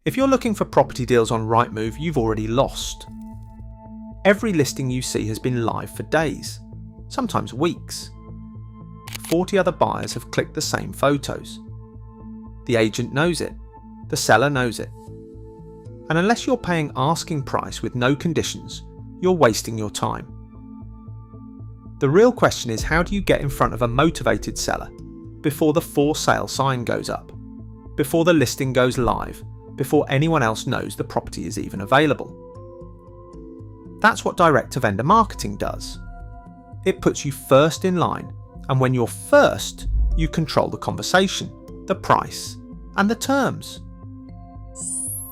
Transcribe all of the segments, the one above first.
If you're looking for property deals on Rightmove, you've already lost. Every listing you see has been live for days, sometimes weeks. 40 other buyers have clicked the same photos. The agent knows it, the seller knows it. And unless you're paying asking price with no conditions, you're wasting your time. The real question is, how do you get in front of a motivated seller before the for sale sign goes up, before the listing goes live, before anyone else knows the property is even available? That's what direct-to-vendor marketing does. It puts you first in line, and when you're first, you control the conversation, the price, and the terms.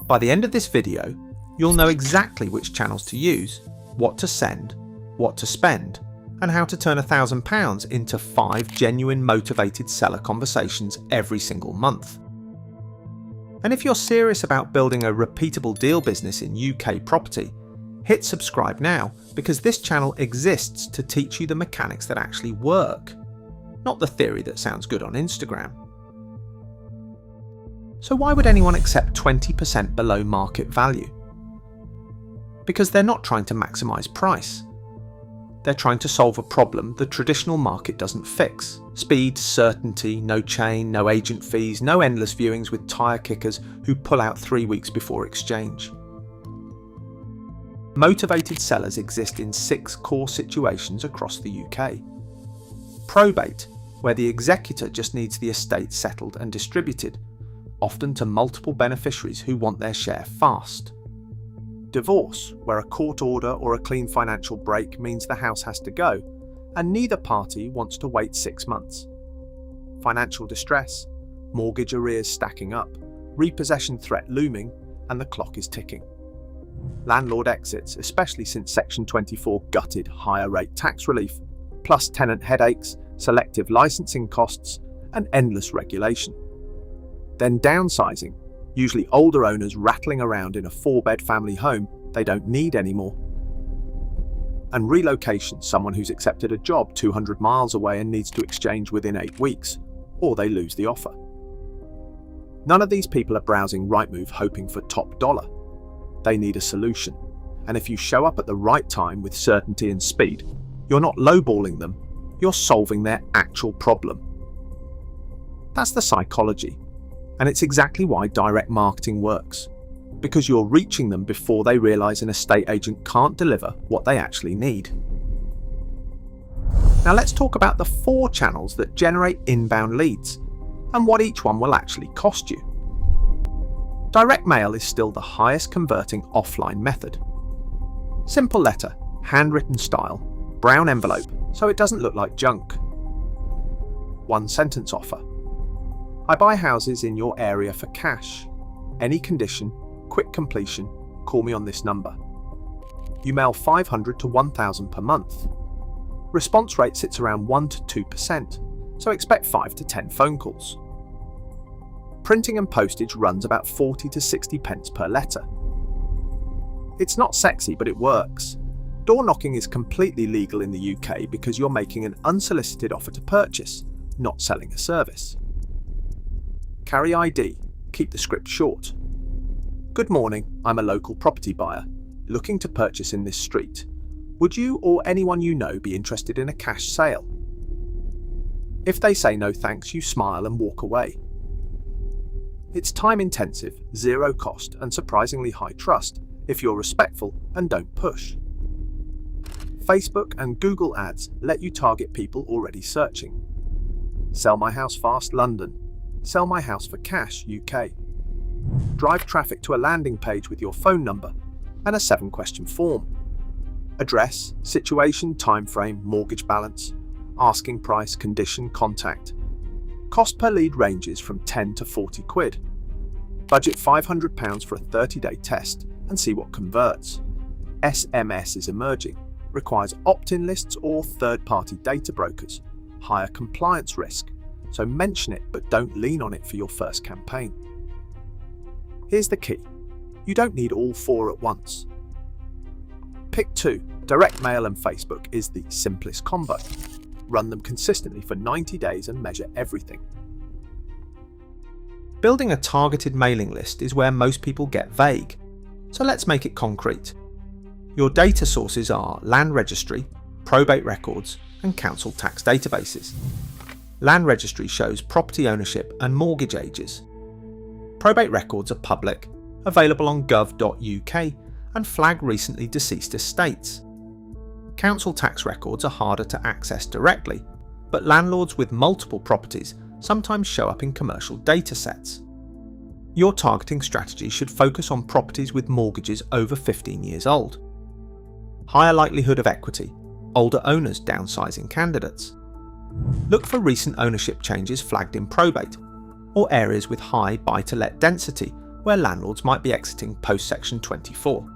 By the end of this video, you'll know exactly which channels to use, what to send, what to spend, and how to turn £1,000 into 5 genuine motivated seller conversations every single month. And if you're serious about building a repeatable deal business in UK property, hit subscribe now, because this channel exists to teach you the mechanics that actually work, not the theory that sounds good on Instagram. So why would anyone accept 20% below market value? Because they're not trying to maximise price. They're trying to solve a problem the traditional market doesn't fix. Speed, certainty, no chain, no agent fees, no endless viewings with tyre kickers who pull out 3 weeks before exchange. Motivated sellers exist in 6 core situations across the UK. Probate, where the executor just needs the estate settled and distributed, often to multiple beneficiaries who want their share fast. Divorce, where a court order or a clean financial break means the house has to go, and neither party wants to wait 6 months. Financial distress, mortgage arrears stacking up, repossession threat looming, and the clock is ticking. Landlord exits, especially since Section 24 gutted higher rate tax relief, plus tenant headaches, selective licensing costs, and endless regulation. Then downsizing, usually older owners rattling around in a 4-bed family home they don't need anymore. And relocation, someone who's accepted a job 200 miles away and needs to exchange within 8 weeks, or they lose the offer. None of these people are browsing Rightmove hoping for top dollar. They need a solution, and if you show up at the right time with certainty and speed, you're not lowballing them, you're solving their actual problem. That's the psychology, and it's exactly why direct marketing works, because you're reaching them before they realise an estate agent can't deliver what they actually need. Now let's talk about the 4 channels that generate inbound leads, and what each one will actually cost you. Direct mail is still the highest converting offline method. Simple letter, handwritten style, brown envelope, so it doesn't look like junk. 1 sentence offer. I buy houses in your area for cash. Any condition, quick completion, call me on this number. You mail 500 to 1,000 per month. Response rate sits around 1 to 2%, so expect 5 to 10 phone calls. Printing and postage runs about 40 to 60 pence per letter. It's not sexy, but it works. Door knocking is completely legal in the UK because you're making an unsolicited offer to purchase, not selling a service. Carry ID, keep the script short. Good morning, I'm a local property buyer, looking to purchase in this street. Would you or anyone you know be interested in a cash sale? If they say no thanks, you smile and walk away. It's time intensive, 0 cost, and surprisingly high trust if you're respectful and don't push. Facebook and Google ads let you target people already searching. Sell my house fast London. Sell my house for cash UK. Drive traffic to a landing page with your phone number and a 7-question form. Address, situation, time frame, mortgage balance, asking price, condition, contact. Cost per lead ranges from 10 to 40 quid. Budget £500 for a 30-day test and see what converts. SMS is emerging, requires opt-in lists or third-party data brokers, higher compliance risk, so mention it but don't lean on it for your first campaign. Here's the key, you don't need all 4 at once. Pick 2, direct mail and Facebook is the simplest combo. Run them consistently for 90 days and measure everything. Building a targeted mailing list is where most people get vague, so let's make it concrete. Your data sources are Land Registry, probate records, and council tax databases. Land Registry shows property ownership and mortgage ages. Probate records are public, available on gov.uk, and flag recently deceased estates. Council tax records are harder to access directly, but landlords with multiple properties sometimes show up in commercial data sets. Your targeting strategy should focus on properties with mortgages over 15 years old. Higher likelihood of equity, older owners downsizing candidates. Look for recent ownership changes flagged in probate, or areas with high buy-to-let density where landlords might be exiting post-Section 24.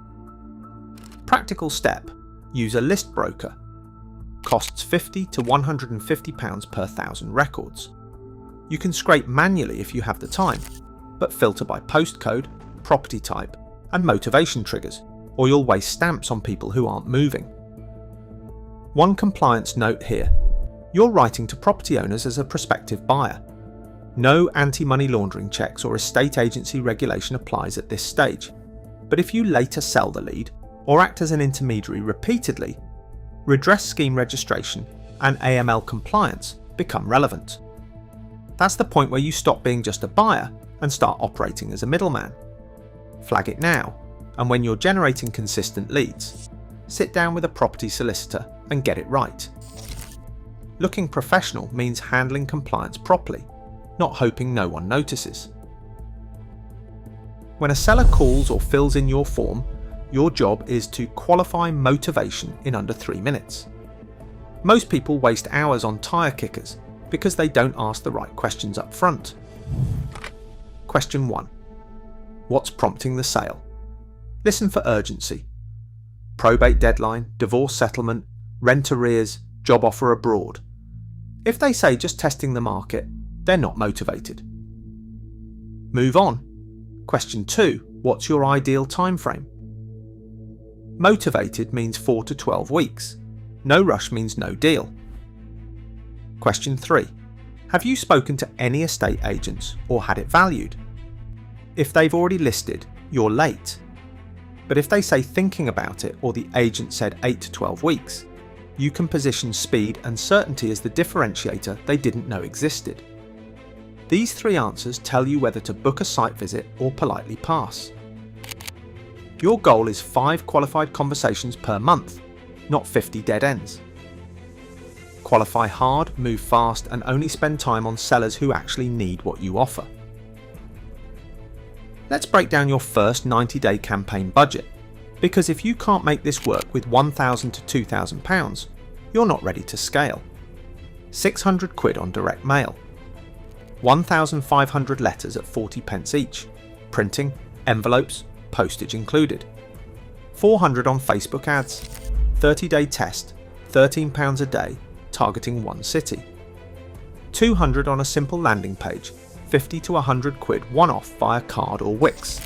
Practical step: use a list broker. Costs £50 to £150 per 1,000 records. You can scrape manually if you have the time, but filter by postcode, property type, and motivation triggers, or you'll waste stamps on people who aren't moving. One compliance note here: you're writing to property owners as a prospective buyer. No anti-money laundering checks or estate agency regulation applies at this stage, but if you later sell the lead or act as an intermediary repeatedly, redress scheme registration and AML compliance become relevant. That's the point where you stop being just a buyer and start operating as a middleman. Flag it now, and when you're generating consistent leads, sit down with a property solicitor and get it right. Looking professional means handling compliance properly, not hoping no one notices. When a seller calls or fills in your form, your job is to qualify motivation in under 3 minutes. Most people waste hours on tyre kickers because they don't ask the right questions up front. Question 1. What's prompting the sale? Listen for urgency. Probate deadline, divorce settlement, rent arrears, job offer abroad. If they say just testing the market, they're not motivated. Move on. Question 2. What's your ideal time frame? Motivated means 4 to 12 weeks. No rush means no deal. Question 3. Have you spoken to any estate agents or had it valued? If they've already listed, you're late. But if they say thinking about it or the agent said 8 to 12 weeks, you can position speed and certainty as the differentiator they didn't know existed. These 3 answers tell you whether to book a site visit or politely pass. Your goal is 5 qualified conversations per month, not 50 dead ends. Qualify hard, move fast, and only spend time on sellers who actually need what you offer. Let's break down your first 90-day campaign budget, because if you can't make this work with £1,000 to £2,000, you're not ready to scale. £600 on direct mail. 1,500 letters at 40p each, printing, envelopes, postage included. 400 on Facebook ads, 30-day test, £13 a day, targeting one city. 200 on a simple landing page, 50 to £100 one-off via card or Wix,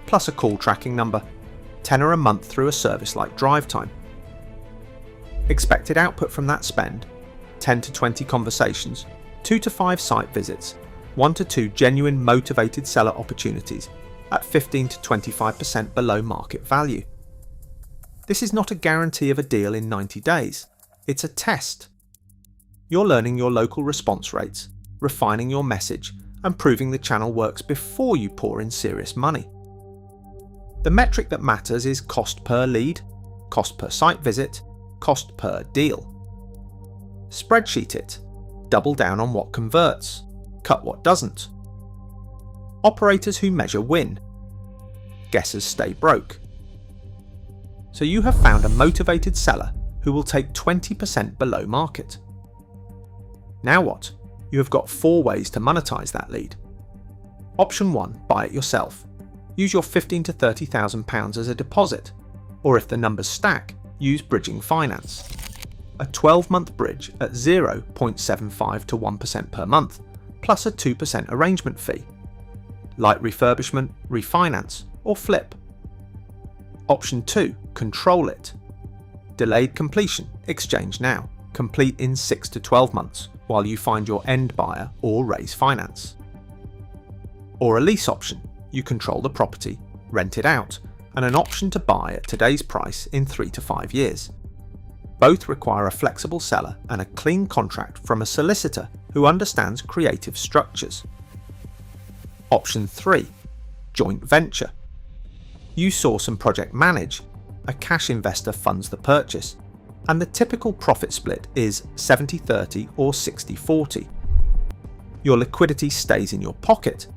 plus a call tracking number, £10 a month through a service like Drive Time. Expected output from that spend: 10 to 20 conversations, 2 to 5 site visits, 1 to 2 genuine motivated seller opportunities at 15 to 25% below market value. This is not a guarantee of a deal in 90 days, it's a test. You're learning your local response rates, refining your message, and proving the channel works before you pour in serious money. The metric that matters is cost per lead, cost per site visit, cost per deal. Spreadsheet it. Double down on what converts, cut what doesn't. Operators who measure win. Guessers stay broke. So you have found a motivated seller who will take 20% below market. Now what? You have got 4 ways to monetize that lead. Option 1, buy it yourself. Use your £15,000 to £30,000 as a deposit, or if the numbers stack, use bridging finance. A 12-month bridge at 0.75 to 1% per month, plus a 2% arrangement fee. Light refurbishment, refinance, or flip. Option 2, control it. Delayed completion, exchange now. Complete in 6 to 12 months while you find your end buyer or raise finance. Or a lease option, you control the property, rent it out, and an option to buy at today's price in 3 to 5 years. Both require a flexible seller and a clean contract from a solicitor who understands creative structures. Option 3. Joint venture. You source and project manage, a cash investor funds the purchase, and the typical profit split is 70-30 or 60-40. Your liquidity stays in your pocket,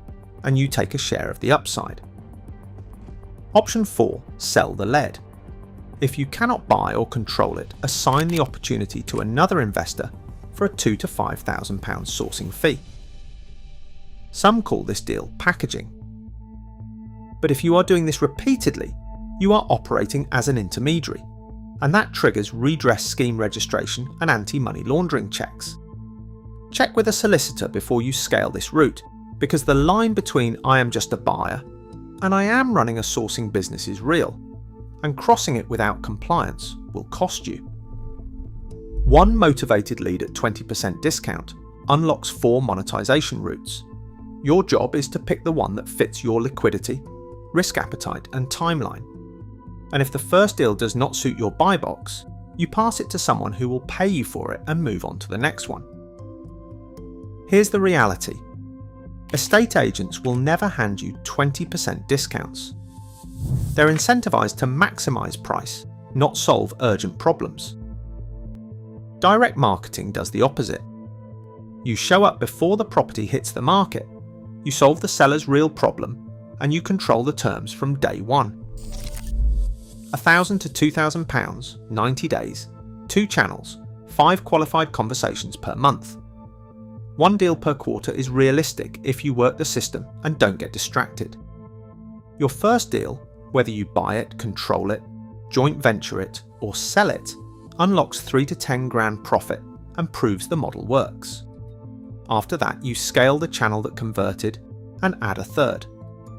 and you take a share of the upside. Option 4. Sell the lead. If you cannot buy or control it, assign the opportunity to another investor for a £2,000 to £5,000 sourcing fee. Some call this deal packaging. But if you are doing this repeatedly, you are operating as an intermediary, and that triggers redress scheme registration and anti-money laundering checks. Check with a solicitor before you scale this route, because the line between I am just a buyer and I am running a sourcing business is real, and crossing it without compliance will cost you. One motivated lead at 20% discount unlocks 4 monetization routes. Your job is to pick the one that fits your liquidity, risk appetite and timeline. And if the first deal does not suit your buy box, you pass it to someone who will pay you for it and move on to the next one. Here's the reality. Estate agents will never hand you 20% discounts. They're incentivized to maximize price, not solve urgent problems. Direct marketing does the opposite. You show up before the property hits the market, you solve the seller's real problem, and you control the terms from day one. £1,000 to £2,000, 90 days, 2 channels, 5 qualified conversations per month. 1 deal per quarter is realistic if you work the system and don't get distracted. Your first deal, whether you buy it, control it, joint venture it, or sell it, unlocks 3 to 10 grand profit and proves the model works. After that, you scale the channel that converted and add a third.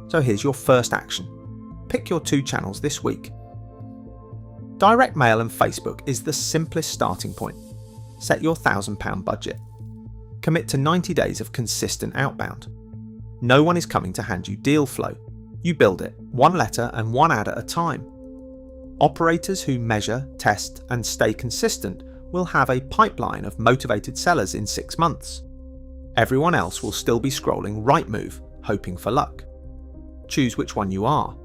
So here's your first action. Pick your 2 channels this week. Direct mail and Facebook is the simplest starting point. Set your £1,000 budget. Commit to 90 days of consistent outbound. No one is coming to hand you deal flow. You build it, 1 letter and 1 ad at a time. Operators who measure, test and stay consistent will have a pipeline of motivated sellers in 6 months. Everyone else will still be scrolling Rightmove, hoping for luck. Choose which one you are.